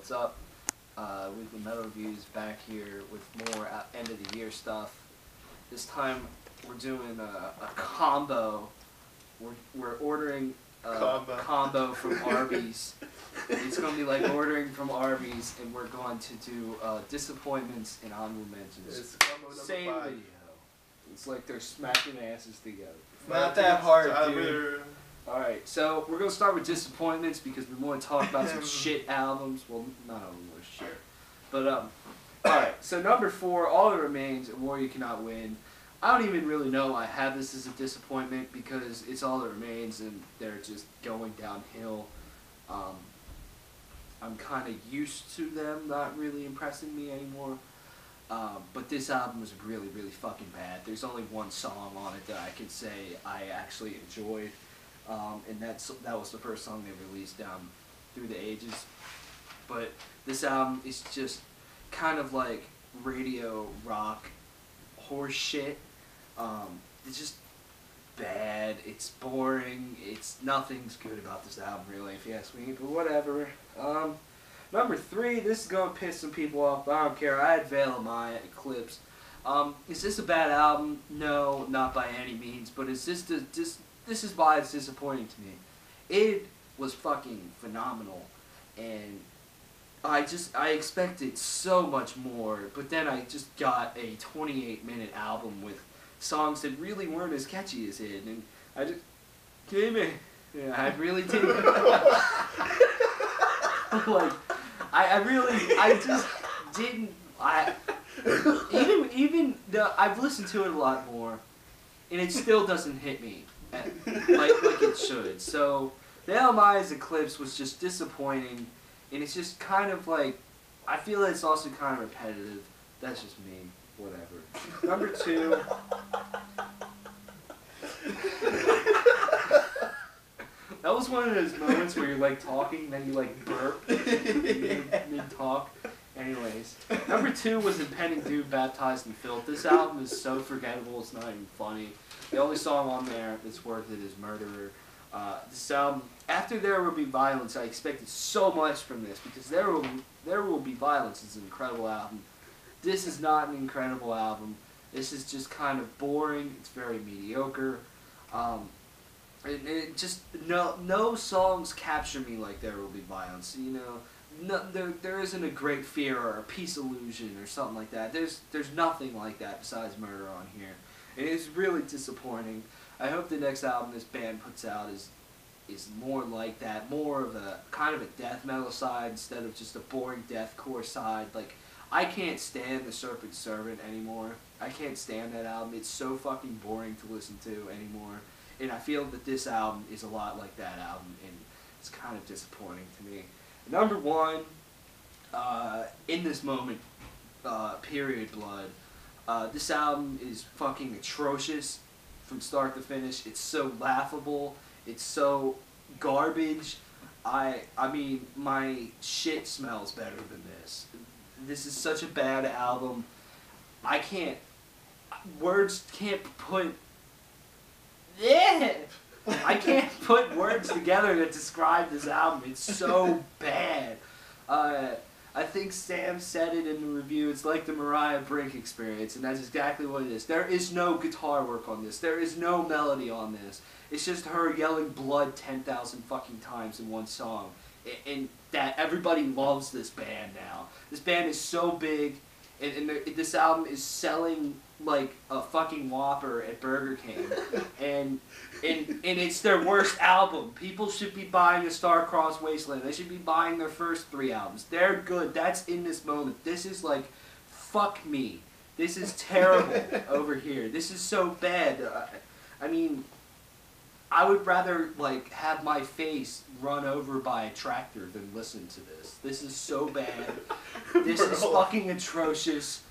what's up? Weekly Metal Reviews back here with more end of the year stuff. This time we're doing a combo. We're ordering a combo from Arby's. It's going to be like ordering from Arby's, and we're going to do Disappointments and Honorable Mentions. It's combo number Same 5. video. It's like they're smacking asses together. Not that hard, dude. Alright, so we're going to start with Disappointments because we want to talk about some shit albums. Well, not all of them are shit. But, alright, so number 4, All That Remains, A War You Cannot Win. I don't even really know I have this as a disappointment because it's All That Remains and they're just going downhill. I'm kind of used to them not really impressing me anymore. But this album was really, really fucking bad. There's only one song on it that I can say I actually enjoyed. And that was the first song they released down through the ages. But this album is just kind of like radio rock horse shit. It's just bad. It's boring. Nothing's good about this album really, if you ask me. But whatever. Number 3, this is gonna piss some people off. But I don't care. I had Veil of Maya, Eclipse. Is this a bad album? No, not by any means. But is this this is why it's disappointing to me. It was fucking phenomenal, and I expected so much more, but then I just got a 28-minute album with songs that really weren't as catchy as it, and I just came in. Yeah, I really did. Like, I just didn't. I've listened to it a lot more, and it still doesn't hit me like it should. So, Veil of Maya's Eclipse was just disappointing, and it's just kind of like, I feel it's also kind of repetitive. That's just me. Whatever. Number 2. That was one of those moments where you're like talking, then you like burp mid-talk. Anyways, number 2 was Impending Doom, Baptized in Filth. This album is so forgettable, it's not even funny. The only song on there that's worth it is Murderer. This album, after There Will Be Violence, I expected so much from this because There Will Be Violence is an incredible album. This is not an incredible album. This is just kind of boring. It's very mediocre. It just no songs capture me like There Will Be Violence. You know, there isn't a Great Fear or a Peace Illusion or something like that. There's nothing like that besides Murder on here. And it's really disappointing. I hope the next album this band puts out is more like that, more of a kind of a death metal side instead of just a boring deathcore side. Like, I can't stand The Serpent Servant anymore. I can't stand that album. It's so fucking boring to listen to anymore. And I feel that this album is a lot like that album, and it's kind of disappointing to me. Number 1, In This Moment, Period Blood. This album is fucking atrocious from start to finish. It's so laughable. It's so garbage. I mean, my shit smells better than this. This is such a bad album. Words can't put... I can't put words together to describe this album. It's so bad. I think Sam said it in the review. It's like the Mariah Brink experience, and that's exactly what it is. There is no guitar work on this. There is no melody on this. It's just her yelling blood 10,000 fucking times in one song. And that everybody loves this band now. This band is so big, and this album is selling like a fucking Whopper at Burger King, and it's their worst album. People should be buying A Star-Crossed Wasteland. They should be buying their first 3 albums. They're good. That's In This Moment. This is like, fuck me. This is terrible over here. This is so bad. I mean, I would rather like have my face run over by a tractor than listen to this. This is so bad. This is fucking atrocious.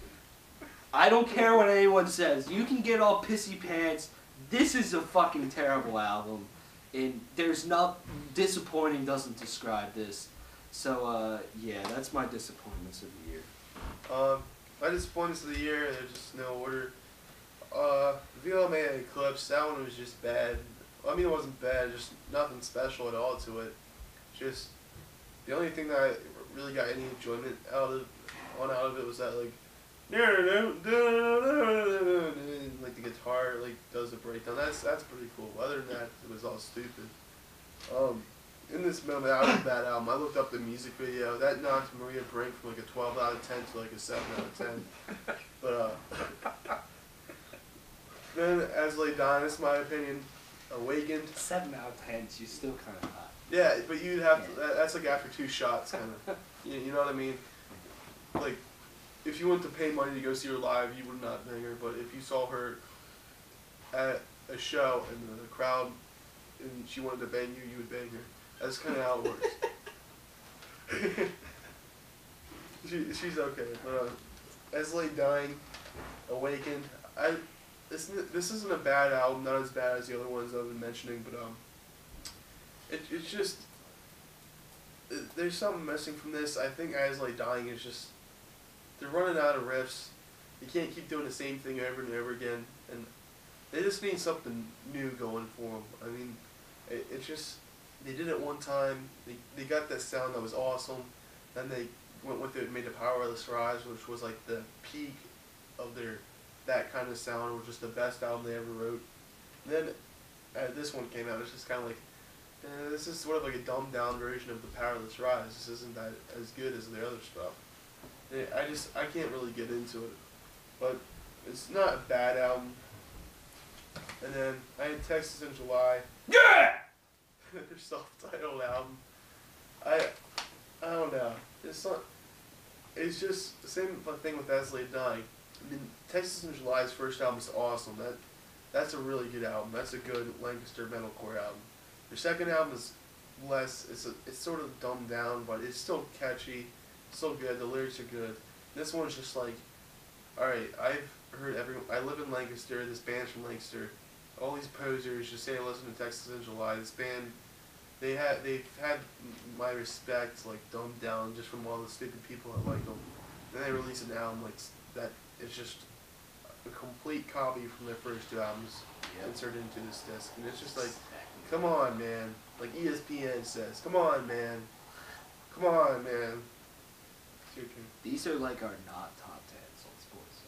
I don't care what anyone says. You can get all pissy pants. This is a fucking terrible album. And there's not... Disappointing doesn't describe this. So, yeah, that's my disappointments of the year. My disappointments of the year, there's just no order. Veil of Maya Eclipse, that one was just bad. I mean, it wasn't bad, just nothing special at all to it. Just, the only thing that I really got any enjoyment out of it was that like like the guitar like does a breakdown. That's pretty cool. Other than that, it was all stupid. In this moment, out of that album, I looked up the music video. That knocked Maria Brink from like a 12 out of 10 to like a 7 out of 10. But then As Lay Dying, that's my opinion. Awakened. 7 out of 10, you still kind of hot. Yeah, but you'd have to. That's like after 2 shots, kind of. You know what I mean? Like, if you went to pay money to go see her live, you would not bang her. But if you saw her at a show and the crowd and she wanted to bang you, you would bang her. That's kind of how it works. She's okay. But As Lay Dying, Awakened. This isn't a bad album. Not as bad as the other ones I've been mentioning, but it's just there's something missing from this. I think As Lay Dying is just they're running out of riffs. You can't keep doing the same thing over and over again, and they just need something new going for them. I mean, it's just they did it one time. They got that sound that was awesome. Then they went with it and made the Powerless Rise, which was like the peak of that kind of sound. It was just the best album they ever wrote. And then this one came out. It's just kind of like this is sort of like a dumbed down version of the Powerless Rise. This isn't that as good as the other stuff. I can't really get into it, but it's not a bad album. And then I had Texas in July. Yeah! Their self-titled album. I don't know. It's just the same thing with As Lay Dying. I mean, Texas in July's first album is awesome. That's a really good album. That's a good Lancaster metalcore album. Their second album is less. It's sort of dumbed down, but it's still catchy. Still good. The lyrics are good. This one's just like, all right. I've heard I live in Lancaster. This band's from Lancaster. All these posers just say listen to Texas in July. This band, they've had my respect like dumbed down just from all the stupid people that like them. Then they release an album like that. It's just a complete copy from their first 2 albums inserted into this disc, and it's just like, come on, man. Like ESPN says, come on, man. Come on, man. It's your turn. These are like our not top 10 sports.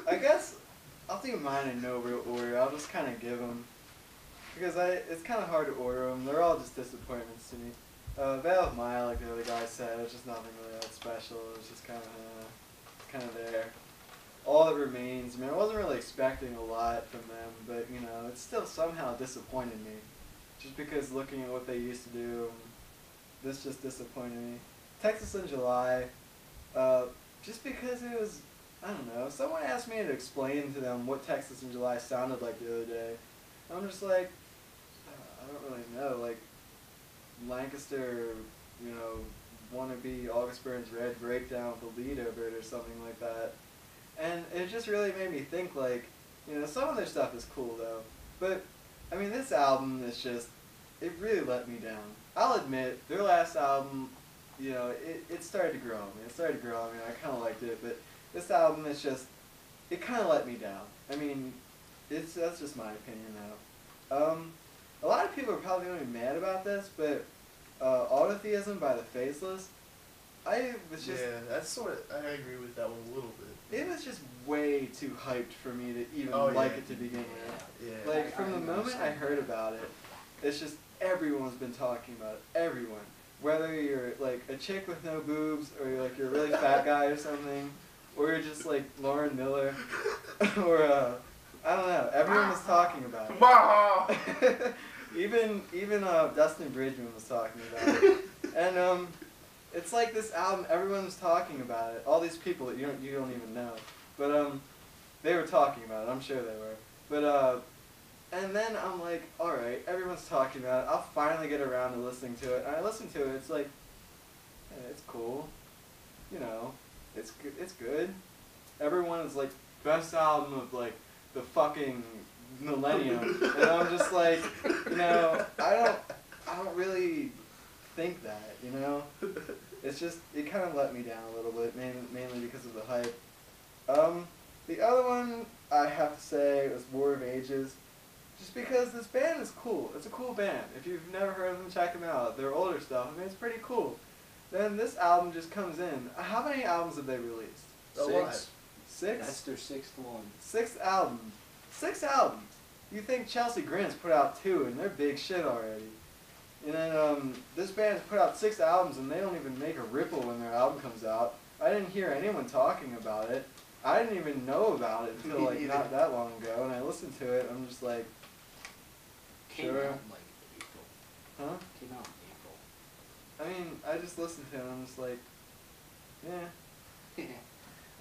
I guess I'll do mine in no real order. I'll just kind of give them, because it's kind of hard to order them. They're all just disappointments to me. Veil of Maya, like the other guy said, it's just nothing really that special. It's just kind of there. All That Remains, I mean, I wasn't really expecting a lot from them, but you know, it still somehow disappointed me. Just because looking at what they used to do, this just disappointed me. Texas in July, just because it was, I don't know, someone asked me to explain to them what Texas in July sounded like the other day. I'm just like, I don't really know, like, Lancaster, you know, wannabe August Burns Red breakdown with a lead over it or something like that. And it just really made me think, like, you know, some of their stuff is cool though, but I mean, this album is just, it really let me down. I'll admit, their last album, you know, it started to grow on me. It started to grow on me. I kind of liked it, but this album is just, it kind of let me down. I mean, that's just my opinion now. A lot of people are probably going to be mad about this, but Autotheism by the Faceless, I was just... Yeah, that's sort of, I agree with that one a little bit. It was just way too hyped for me to even like it to begin with. Yeah. Like, from the moment I heard about it, it's just everyone's been talking about it. Everyone. Whether you're, like, a chick with no boobs, or you're a really fat guy or something, or you're just, like, Lauren Miller, or, I don't know. Everyone was talking about it. even Dustin Bridgman was talking about it. And, it's like this album, everyone's talking about it. All these people that you don't even know. But, they were talking about it. I'm sure they were. But, and then I'm like, alright, everyone's talking about it. I'll finally get around to listening to it. And I listen to it, it's like, yeah, it's cool. You know, it's good. Everyone is like, best album of, like, the fucking millennium. And I'm just like, you know, I don't really think that, you know? It's just, it kind of let me down a little bit, mainly because of the hype. The other one, I have to say, was War of Ages. Just because this band is cool. It's a cool band. If you've never heard of them, check them out. Their older stuff, I mean, it's pretty cool. Then this album just comes in. How many albums have they released? A lot. 6? That's their 6th one. 6 albums. 6 albums. You think Chelsea Grin's put out 2 and they're big shit already. And then this band's put out 6 albums and they don't even make a ripple when their album comes out. I didn't hear anyone talking about it. I didn't even know about it until like not that long ago, and I listened to it. I'm just like, Came sure. out in like April. Huh? Came out in April. I mean, I just listened to it and I'm just like, yeah.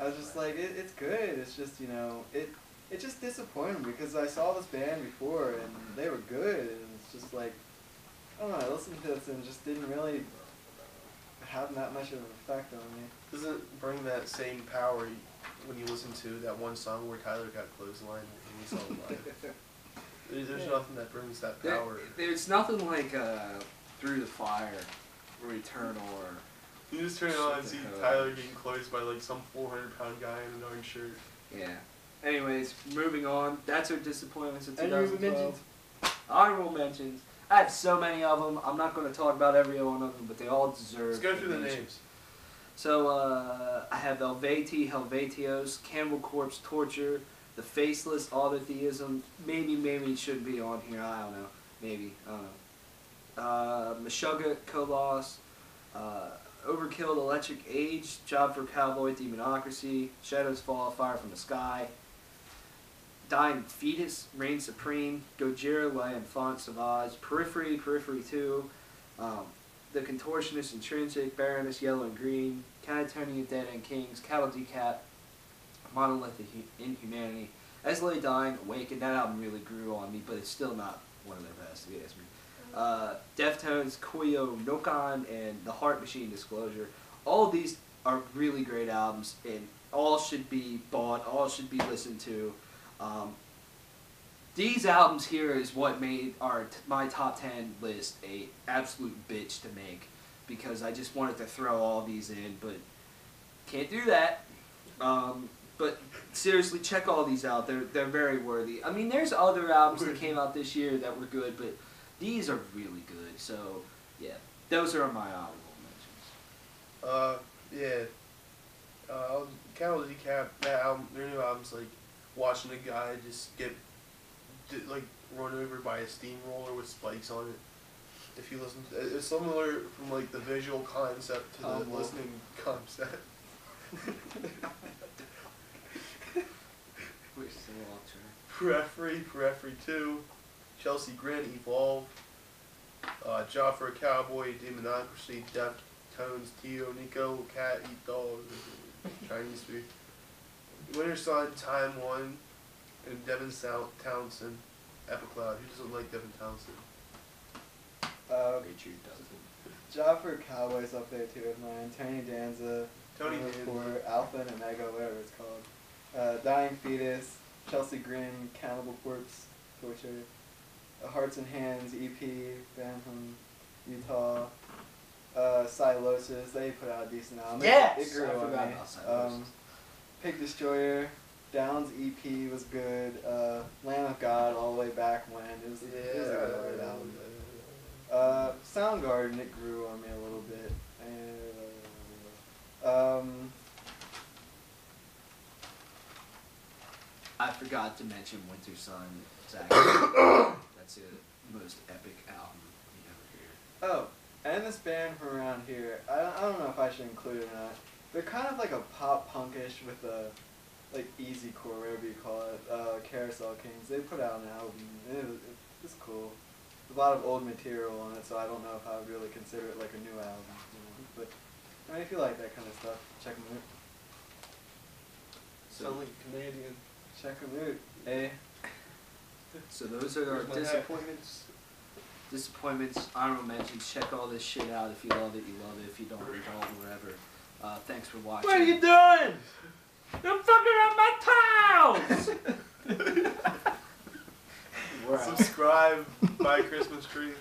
I was just like, it's good. It's just, you know, it just disappointed me because I saw this band before and they were good, and it's just like, I don't know, I listened to this and it just didn't really have that much of an effect on me. Doesn't bring that same power when you listen to that one song where Tyler got clotheslined and we saw him live. There's nothing that brings that power. There's nothing like Through the Fire, Return, or... You just turn it on and see Tyler getting closed by like some 400-pound guy in an orange shirt. Yeah. Anyways, moving on. That's our disappointments in Honorable 2012. mentions. Honorable mentions. I have so many of them. I'm not going to talk about every one of them, but they all deserve. Let's go through the mention. names. So I have Helveti, Helvetios, Cannibal Corpse, Torture, The Faceless, Autotheism. Maybe it should be on here. I don't know. Maybe. I don't know. Meshuggah, Kolos, Overkill, Electric Age, Job for Cowboy, Demonocracy, Shadows Fall, Fire from the Sky, Dying Fetus, Reign Supreme, Gojira, La Enfant Sauvage, Periphery, Periphery 2, The Contortionist, Intrinsic, Baroness, Yellow and Green, Catatonia, Dead End Kings, Cattle Decap, Monolithic Inhumanity, As Lay Dying, Awakened. That album really grew on me, but it's still not one of their best, if you ask me. Deftones, Koyo, Nokan, and The Heart Machine Disclosure. All of these are really great albums, and all should be bought, all should be listened to. These albums here is what made my top 10 list a absolute bitch to make, because I just wanted to throw all these in, but can't do that. But seriously, check all these out. They're very worthy. I mean, there's other albums that came out this year that were good, but these are really good. So yeah, those are my honorable mentions. Cattle Decap, that album, their new album's like watching a guy just get like run over by a steamroller with spikes on it. If you listen to it's similar from like the visual concept to the listening concept. Which is the alternate? Periphery 2, Chelsea Grin, Evolve, Job for a Cowboy, Demonocracy, Deftones, Tio, Nico, Cat, Eat Dog, Chinese food. Winter Sun, Time One, and Devin Townsend, Epicloud. Who doesn't like Devin Townsend? Richard doesn't. Job for Cowboys up there too of mine. Tony Danza. Tony Danza. Alpha and Omega, whatever it's called. Dying Fetus, Chelsea Grin, Cannibal Corpse, Torture, Hearts and Hands EP, band from Utah. Silosis, they put out a decent album. Yes! It grew I on forgot me. about Silosis. Pig Destroyer, Downs EP was good. Lamb of God, all the way back when. It was a good album. Soundgarden, it grew on me a little bit. I forgot to mention Winter Sun. That's the most epic album you ever hear. Oh, and this band from around here, I don't know if I should include it or not. They're kind of like a pop punkish with a like easycore, whatever you call it. Carousel Kings. They put out an album. It's cool. A lot of old material on it, so I don't know if I would really consider it like a new album. You know? But I mean, if you like that kind of stuff, check them out. Sound like a Canadian. Check them out. Hey. So those are our disappointments. Disappointments, honorable mentions. Check all this shit out. If you love it, you love it. If you don't, you don't. Whatever. Thanks for watching. What are you doing? I'm fucking up my towels! Subscribe, buy a Christmas tree.